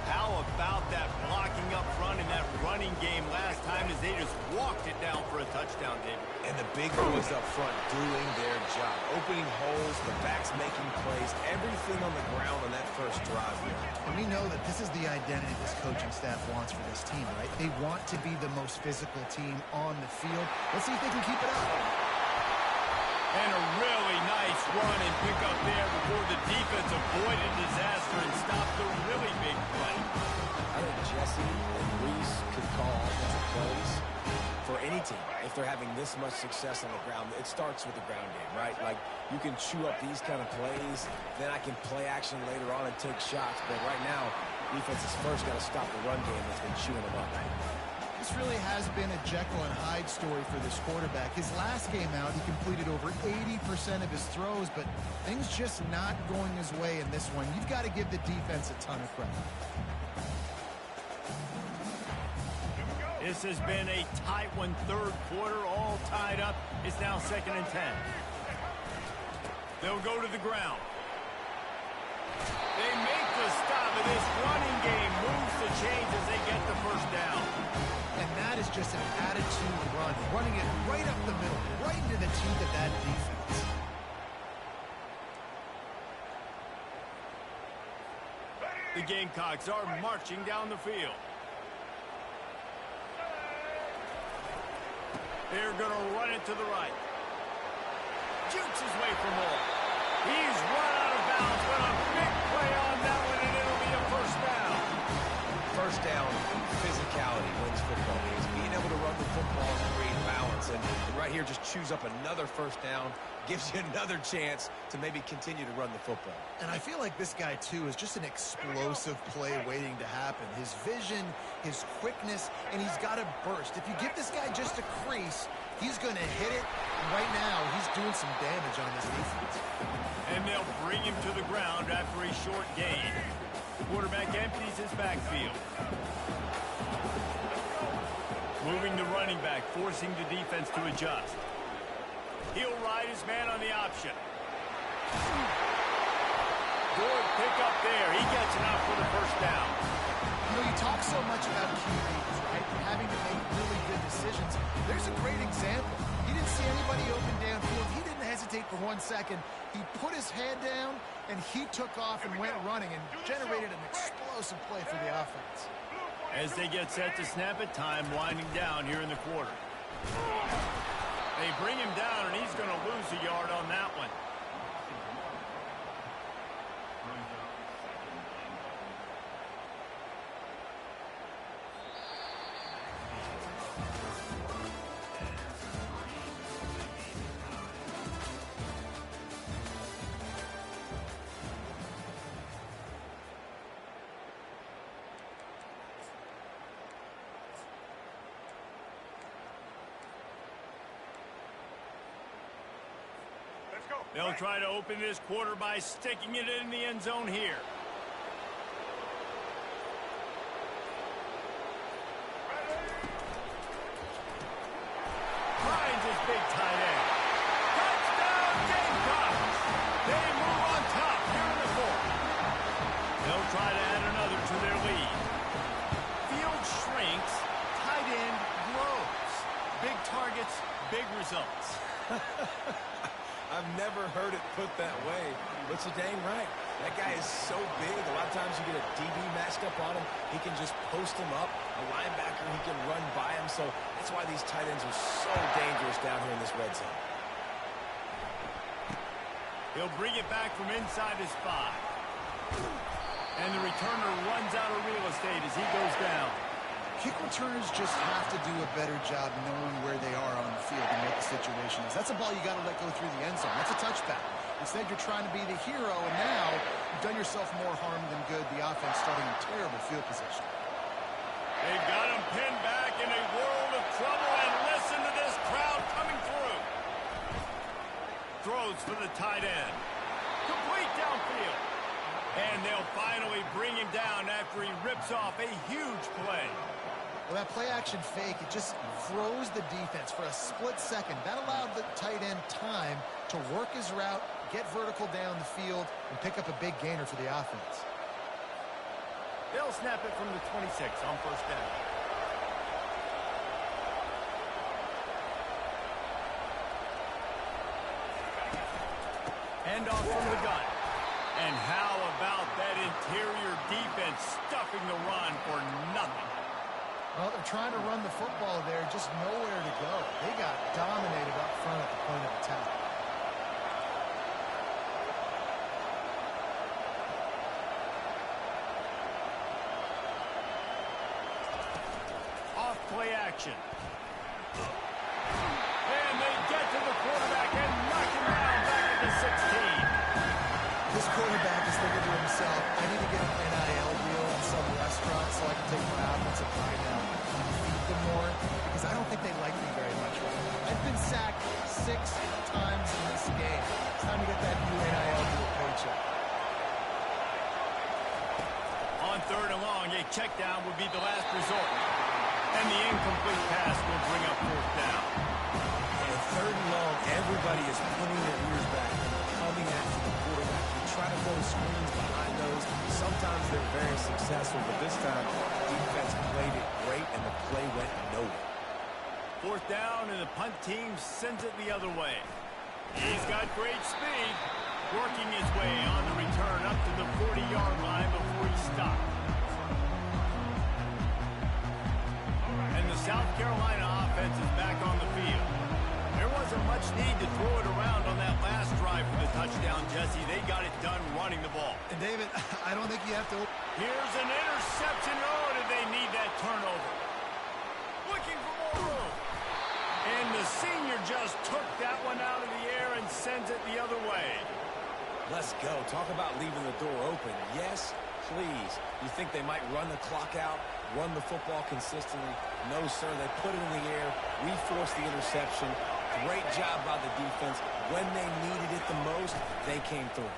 How about that blocking up front in that running game last time as they just walked it down for a touchdown, David? And the big boys up front doing their job. Opening holes, the backs making plays, everything on the ground on that first drive here. And we know that this is the identity this coaching staff wants for this team, right? They want to be the most physical team on the field. Let's see if they can keep it up. And a really nice run and pick up there before the defense avoided disaster and stopped the really big play. I think Jesse and Reese could call offensive plays for any team. If they're having this much success on the ground, it starts with the ground game, right? Like, you can chew up these kind of plays, then I can play action later on and take shots. But right now, defense has first got to stop the run game that's been chewing them up. This really has been a Jekyll and Hyde story for this quarterback. His last game out, he completed over 80% of his throws, but things just not going his way in this one. You've got to give the defense a ton of credit. This has been a tight one, third quarter, all tied up. It's now 2nd and 10. They'll go to the ground. They make the stop, and this running game moves the chains as they get the first down. And that is just an attitude run, running it right up the middle, right into the teeth of that defense. The Gamecocks are marching down the field. They're going to run it to the right. shoots his way for more. He's run out of bounds, but a big play on that one, and it'll be a first down. First down, physicality wins football games. Being able to run the football and create balance. And right here, just choose up another first down, gives you another chance to maybe continue to run the football. And I feel like this guy, too, is just an explosive play waiting to happen. His vision, his quickness, and he's got a burst. If you give this guy just a crease, he's going to hit it. And right now, he's doing some damage on this defense. And they'll bring him to the ground after a short gain. The quarterback empties his backfield. Moving the running back, forcing the defense to adjust. He'll ride his man on the option. Good pick up there. He gets enough for the first down. You know, you talk so much about QBs, right? And having to make really good decisions. There's a great example. He didn't see anybody open downfield. He didn't hesitate for 1 second. He put his head down, and he took off and went running and generated an explosive play for the offense. As they get set to snap it, time winding down here in the quarter. They bring him down, and he's going to lose a yard on that one. They'll try to open this quarter by sticking it in the end zone here. Finds his big tight end. Touchdown, Gamecocks! They move on top here in the fourth. They'll try to add another to their lead. Field shrinks, tight end grows. Big targets, big results. I've never heard it put that way, but you're dang right. That guy is so big. A lot of times you get a DB matched up on him. He can just post him up. A linebacker, he can run by him. So that's why these tight ends are so dangerous down here in this red zone. He'll bring it back from inside his 5. And the returner runs out of real estate as he goes down. Kick returners just have to do a better job knowing where they are on the field and what the situation is. That's a ball you got to let go through the end zone. That's a touchback. Instead, you're trying to be the hero, and now you've done yourself more harm than good. The offense starting in terrible field position. They've got him pinned back in a world of trouble, and listen to this crowd coming through. Throws for the tight end. Complete downfield. And they'll finally bring him down after he rips off a huge play. Well, that play-action fake, it just froze the defense for a split second. That allowed the tight end time to work his route, get vertical down the field, and pick up a big gainer for the offense. They'll snap it from the 26 on first down. Hand off from the gun. And how about that interior defense stuffing the run for nothing? Well, they're trying to run the football there, just nowhere to go. They got dominated up front at the point of attack. Off play action. And they get to the quarterback and knock him down back at the 16. This quarterback is thinking to himself, I need to get an NIL deal in some restaurant so I can take my offensive line down and feed them more, because I don't think they like me very much right now. I've been sacked 6 times in this game. It's time to get that new NIL deal paycheck. On third and long, a check down would be the last resort. And the incomplete pass will bring up fourth down. And third and long, everybody is putting their ears back and coming after the quarterback. They try to throw screens behind those. Sometimes they're very successful, but this time, defense played it great, and the play went nowhere. Fourth down, and the punt team sends it the other way. He's got great speed, working his way on the return up to the 40-yard line before he stopped. And the South Carolina offense is back on the field. There wasn't much need to throw it around on that last drive for the touchdown, Jesse. They got it done running the ball. And, David, I don't think you have to... Here's an interception. Oh, did they need that turnover? Looking for more room. And the senior just took that one out of the air and sends it the other way. Let's go. Talk about leaving the door open. Yes, please. You think they might run the clock out, run the football consistently? No, sir. They put it in the air. We forced the interception. Great job by the defense. When they needed it the most, they came through.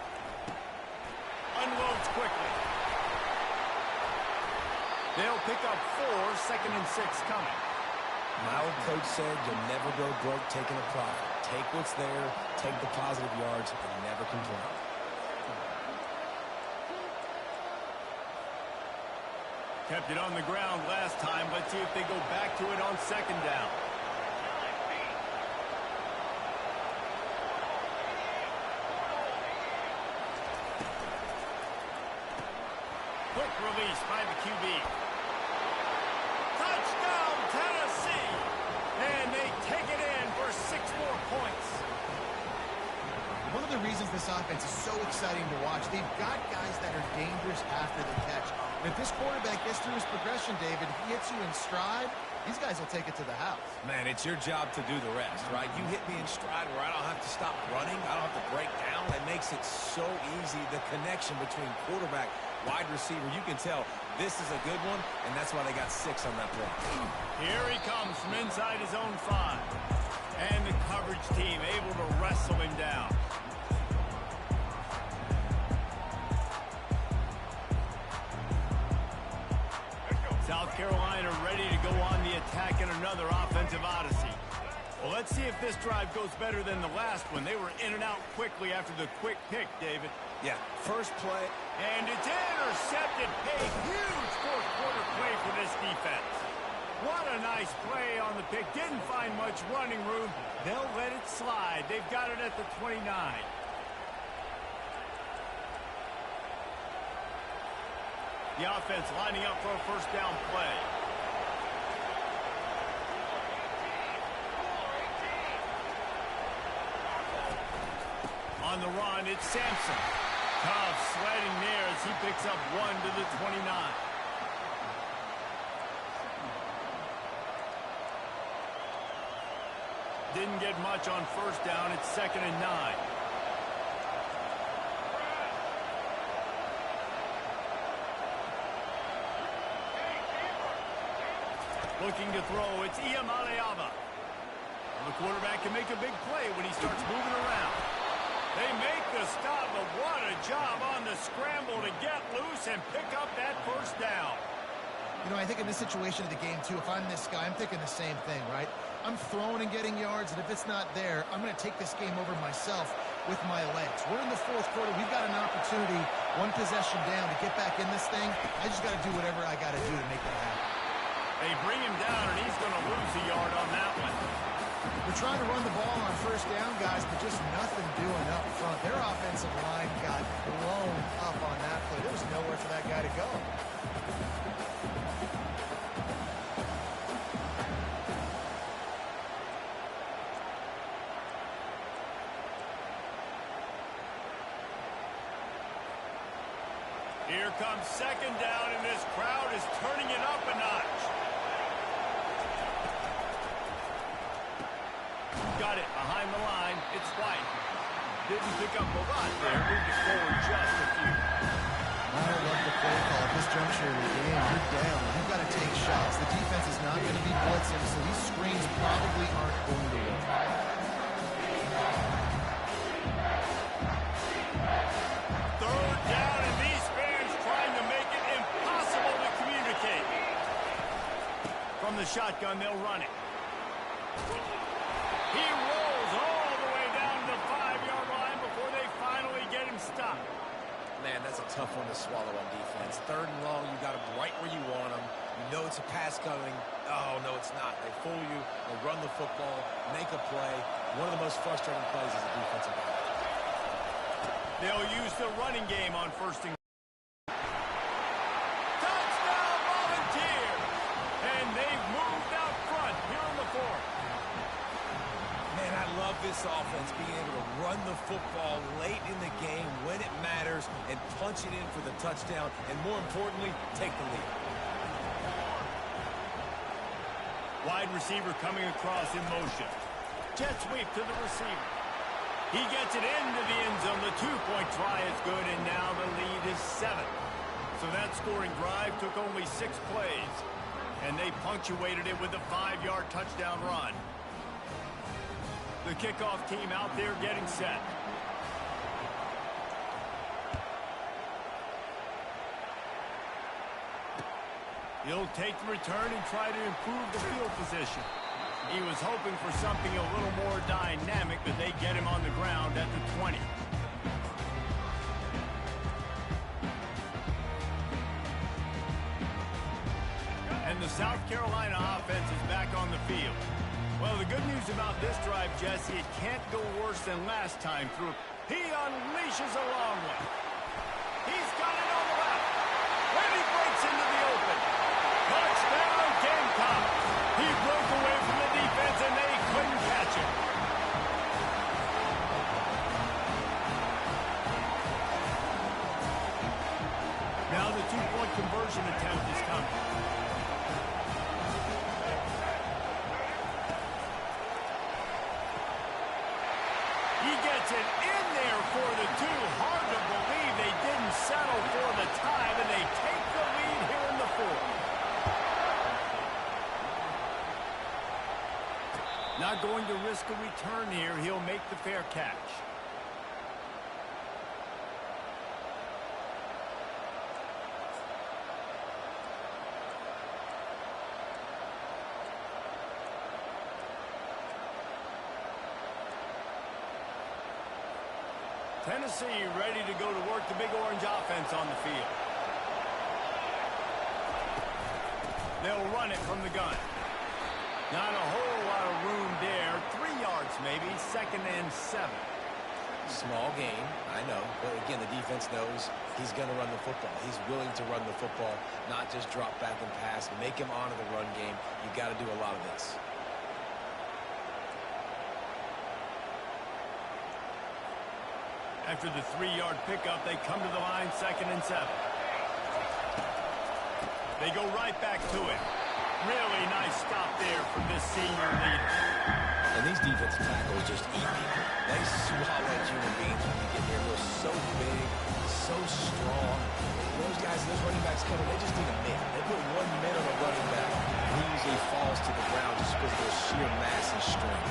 Unloads quickly. They'll pick up 4, 2nd and 6 coming. My old coach said you'll never go broke taking a profit. Take what's there, take the positive yards, and never complain. Kept it on the ground last time. Let's see if they go back to it on 2nd down. Quick release by the QB. Touchdown, Tennessee! And they take it in for 6 more points. One of the reasons this offense is so exciting to watch, they've got guys that are dangerous after the catch. And if this quarterback gets through his progression, David, he hits you in stride, these guys will take it to the house. Man, it's your job to do the rest, right? You hit me in stride where I don't have to stop running. I don't have to break down. It makes it so easy. The connection between quarterback, wide receiver, you can tell this is a good one, and that's why they got 6 on that play. Here he comes from inside his own 5. And the coverage team able to wrestle him down. South Carolina ready to go on the attack in another offensive odyssey. Well, let's see if this drive goes better than the last one. They were in and out quickly after the quick pick, David. Yeah, first play. And it's intercepted. A huge fourth-quarter play for this defense. What a nice play on the pick. Didn't find much running room. They'll let it slide. They've got it at the 29. The offense lining up for a first down play. On the run, it's Sampson. Tough sledding there as he picks up 1 to the 29. Didn't get much on first down. It's 2nd and 9. Looking to throw, it's Iamaleava. The quarterback can make a big play when he starts moving around. They make the stop, but what a job on the scramble to get loose and pick up that first down. You know, I think in this situation of the game, too, if I'm this guy, I'm thinking the same thing, right? I'm throwing and getting yards, and if it's not there, I'm going to take this game over myself with my legs. We're in the 4th quarter. We've got an opportunity, 1 possession down, to get back in this thing. I just got to do whatever I got to do to make that happen. They bring him down, and he's going to lose a yard on that one. We're trying to run the ball on first down, guys, but just nothing doing up front. Their offensive line got blown up on that play. There was nowhere for that guy to go. Here comes 2nd down, and this crowd is turning it up a notch. Got it behind the line. It's White. Didn't pick up a lot there. Moved it forward just a few. I don't love the play call. At this juncture of the game, you're down. You've got to take shots. The defense is not going to be blitzing, so these screens probably aren't going to work. Third down, and these fans trying to make it impossible to communicate. From the shotgun, they'll run it. He rolls all the way down to the 5-yard line before they finally get him stopped. Man, that's a tough one to swallow on defense. 3rd and long, you got them right where you want them. You know it's a pass coming. Oh, no, it's not. They fool you. They run the football, make a play. One of the most frustrating plays as a defensive guy. They'll use the running game on 1st and touchdown Volunteers! And they've moved out front here in the 4th. Man, I offense being able to run the football late in the game when it matters and punch it in for the touchdown, and more importantly, take the lead. Wide receiver coming across in motion. Jet sweep to the receiver. He gets it into the end zone. The two-point try is good, and now the lead is 7. So that scoring drive took only 6 plays, and they punctuated it with a 5-yard touchdown run. The kickoff team out there getting set. He'll take the return and try to improve the field position. He was hoping for something a little more dynamic, but they get him on the ground at the 20. And the South Carolina offense is back on the field. Well, the good news about this drive, Jesse, it can't go worse than last time through. He unleashes a long one. He's got it on the left. When he breaks into the open. Touchdown, Gamecocks. He broke away from the defense, and they couldn't catch him. Now the two-point conversion attempt is coming. He gets it in there for the 2. Hard to believe they didn't settle for the time, and they take the lead here in the 4th. Not going to risk a return here. He'll make the fair catch. Tennessee ready to go to work the Big Orange offense on the field. They'll run it from the gun. Not a whole lot of room there. 3 yards maybe. 2nd and 7. Small game, I know. But again, the defense knows he's going to run the football. He's willing to run the football, not just drop back and pass. Make him honor the run game. You got to do a lot of this. After the 3-yard pickup, they come to the line, 2nd and 7. They go right back to it. Really nice stop there from this senior leader. And these defensive tackles just eat people. They swallow at human beings when you get there. They're so big, so strong. Those guys, those running backs coming, they just need a minute. They put 1 minute on a running back, and he usually falls to the ground just because of their sheer mass and strength.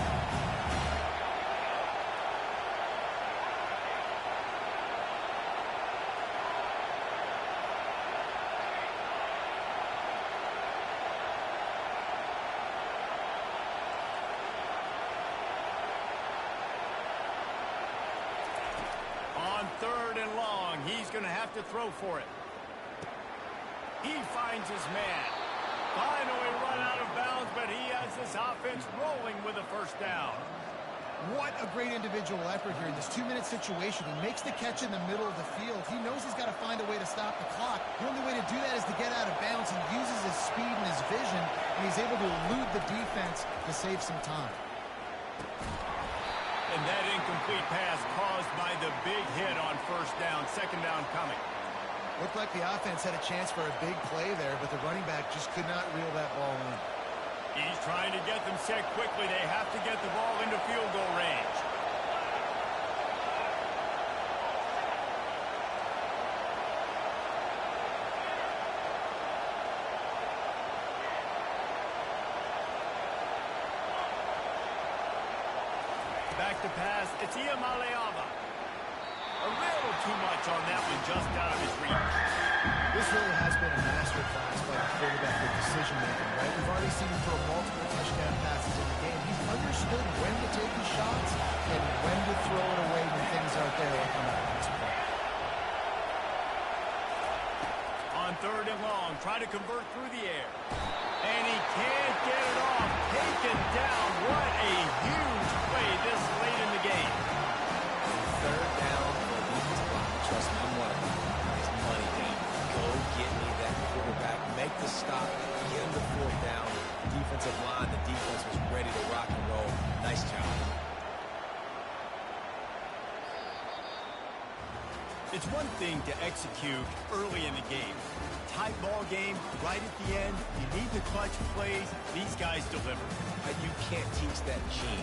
On 3rd and long, he's going to have to throw for it. He finds his man. Finally run out of bounds, but he has this offense rolling with a 1st down. What a great individual effort here in this 2-minute situation. He makes the catch in the middle of the field. He knows he's got to find a way to stop the clock. The only way to do that is to get out of bounds. He uses his speed and his vision, and he's able to elude the defense to save some time. And that incomplete pass caused by the big hit on 1st down. 2nd down coming. Looked like the offense had a chance for a big play there, but the running back just could not reel that ball in. He's trying to get them set quickly. They have to get the ball into field goal range. Back to pass. It's Iamaleava. A little too much on that one, just out of his reach. This really has been a masterclass by the quarterback with decision-making, right? We've already seen him throw multiple touchdown passes in the game. He's understood when to take his shots and when to throw it away when things aren't there, like on that last play. On 3rd and long, try to convert through the air. And he can't get it off. Taken down. What a huge play this late in the game. 3rd down for a defensive line. Trust me, I'm one of them. It's money game. Go get me that quarterback. Make the stop. Get him the 4th down. Defensive line, the defense was ready to rock and roll. Nice job. It's one thing to execute early in the game. Tight ball game, right at the end, you need the clutch plays. These guys deliver. You can't teach that gene.